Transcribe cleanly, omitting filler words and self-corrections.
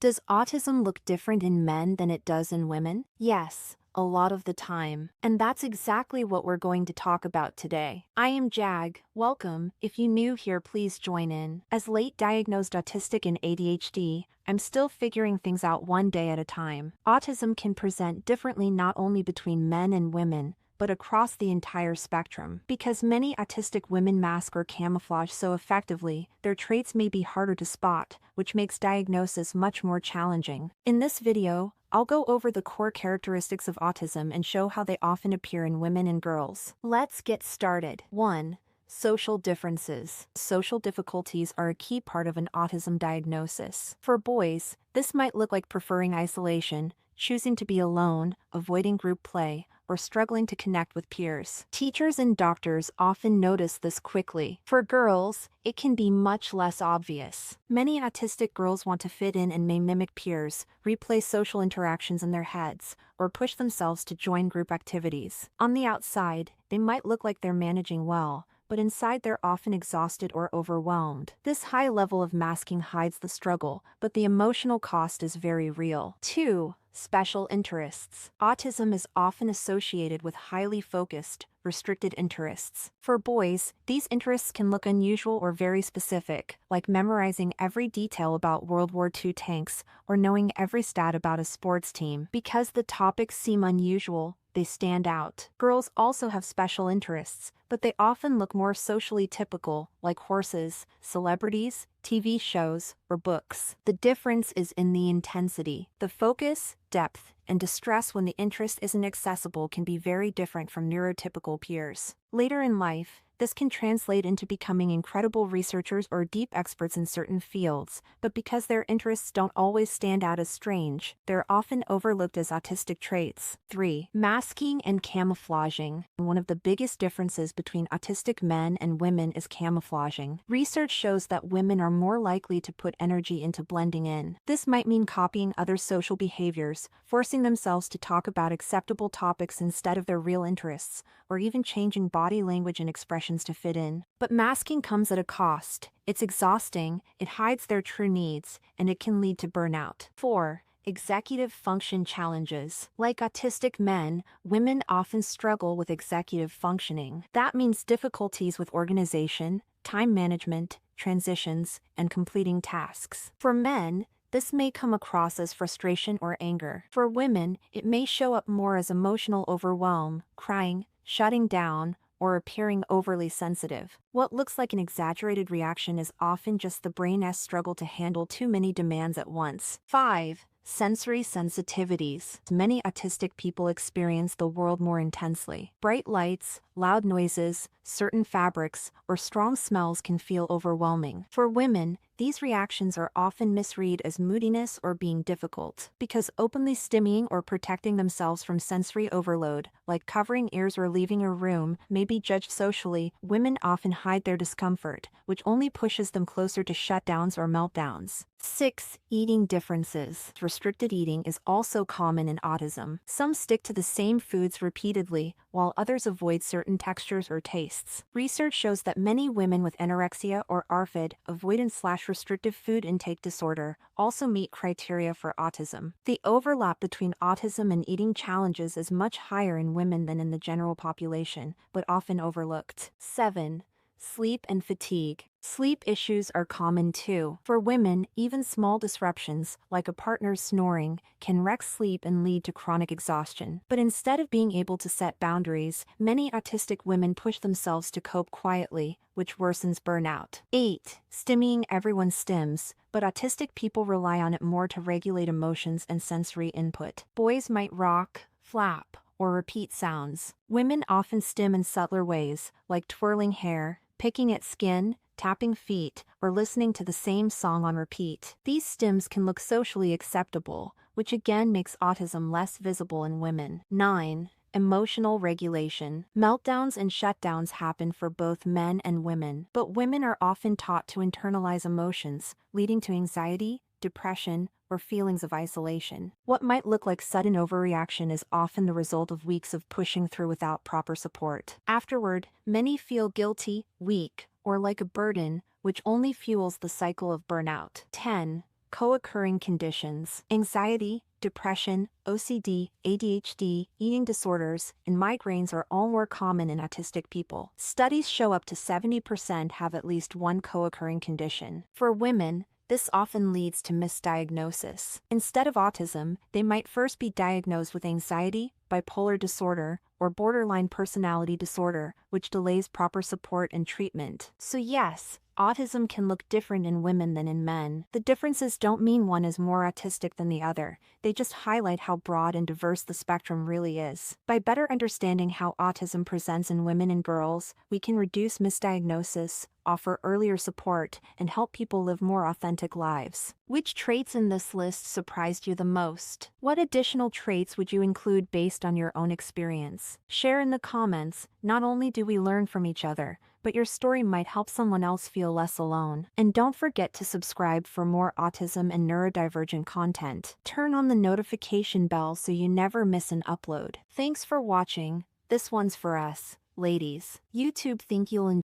Does autism look different in men than it does in women? Yes, a lot of the time. And that's exactly what we're going to talk about today. I am Jag. Welcome. If you're new here, please join in. As late diagnosed autistic and ADHD, I'm still figuring things out one day at a time. Autism can present differently not only between men and women, but across the entire spectrum. Because many autistic women mask or camouflage so effectively, their traits may be harder to spot, which makes diagnosis much more challenging. In this video, I'll go over the core characteristics of autism and show how they often appear in women and girls. Let's get started. 1. Social differences. Social difficulties are a key part of an autism diagnosis. For boys, this might look like preferring isolation, choosing to be alone, avoiding group play, or struggling to connect with peers. Teachers and doctors often notice this quickly. For girls, it can be much less obvious. Many autistic girls want to fit in and may mimic peers, replay social interactions in their heads, or push themselves to join group activities. On the outside, they might look like they're managing well, but inside they're often exhausted or overwhelmed. This high level of masking hides the struggle, but the emotional cost is very real. 2. Special interests. Autism is often associated with highly focused, restricted interests. For boys, these interests can look unusual or very specific, like memorizing every detail about World War II tanks or knowing every stat about a sports team. Because the topics seem unusual, they stand out. Girls also have special interests, but they often look more socially typical, like horses, celebrities, TV shows, or books. The difference is in the intensity. The focus, depth, and distress when the interest isn't accessible can be very different from neurotypical peers. Later in life, this can translate into becoming incredible researchers or deep experts in certain fields, but because their interests don't always stand out as strange, they're often overlooked as autistic traits. 3. Masking and camouflaging. One of the biggest differences between autistic men and women is camouflaging. Research shows that women are more likely to put energy into blending in. This might mean copying other social behaviors, forcing themselves to talk about acceptable topics instead of their real interests, or even changing body language and expressions to fit in. But masking comes at a cost. It's exhausting, it hides their true needs, and it can lead to burnout. 4. Executive function challenges. Like autistic men, women often struggle with executive functioning. That means difficulties with organization, time management, transitions, and completing tasks. For men, this may come across as frustration or anger. For women, it may show up more as emotional overwhelm, crying, shutting down, or appearing overly sensitive. What looks like an exaggerated reaction is often just the brain's struggle to handle too many demands at once. 5. Sensory sensitivities. Many autistic people experience the world more intensely. Bright lights, loud noises, certain fabrics, or strong smells can feel overwhelming. For women, these reactions are often misread as moodiness or being difficult. Because openly stimming or protecting themselves from sensory overload, like covering ears or leaving a room, may be judged socially, women often hide their discomfort, which only pushes them closer to shutdowns or meltdowns. 6. Eating differences. Restricted eating is also common in autism. Some stick to the same foods repeatedly, while others avoid certain textures or tastes. Research shows that many women with anorexia or ARFID, avoidance/restrictive food intake disorder, also meet criteria for autism. The overlap between autism and eating challenges is much higher in women than in the general population, but often overlooked. 7. Sleep and fatigue. Sleep issues are common too. For women, even small disruptions, like a partner's snoring, can wreck sleep and lead to chronic exhaustion. But instead of being able to set boundaries, many autistic women push themselves to cope quietly, which worsens burnout. 8. Stimming. Everyone stims, but autistic people rely on it more to regulate emotions and sensory input. Boys might rock, flap, or repeat sounds. Women often stim in subtler ways, like twirling hair, picking at skin, tapping feet, or listening to the same song on repeat. These stims can look socially acceptable, which again makes autism less visible in women. 9. Emotional regulation. Meltdowns and shutdowns happen for both men and women, but women are often taught to internalize emotions, leading to anxiety, depression, or feelings of isolation. What might look like sudden overreaction is often the result of weeks of pushing through without proper support. Afterward, many feel guilty, weak, or like a burden, which only fuels the cycle of burnout. 10. Co-occurring conditions: anxiety, depression, OCD, ADHD, eating disorders, and migraines are all more common in autistic people. Studies show up to 70% have at least one co-occurring condition. For women, this often leads to misdiagnosis. Instead of autism, they might first be diagnosed with anxiety, bipolar disorder, or borderline personality disorder, which delays proper support and treatment. So yes, autism can look different in women than in men. The differences don't mean one is more autistic than the other, they just highlight how broad and diverse the spectrum really is. By better understanding how autism presents in women and girls, we can reduce misdiagnosis, offer earlier support, and help people live more authentic lives. Which traits in this list surprised you the most? What additional traits would you include based on your own experience? Share in the comments. Not only do we learn from each other, but your story might help someone else feel less alone. And don't forget to subscribe for more autism and neurodivergent content. Turn on the notification bell so you never miss an upload. Thanks for watching. This one's for us, ladies. YouTube think you'll enjoy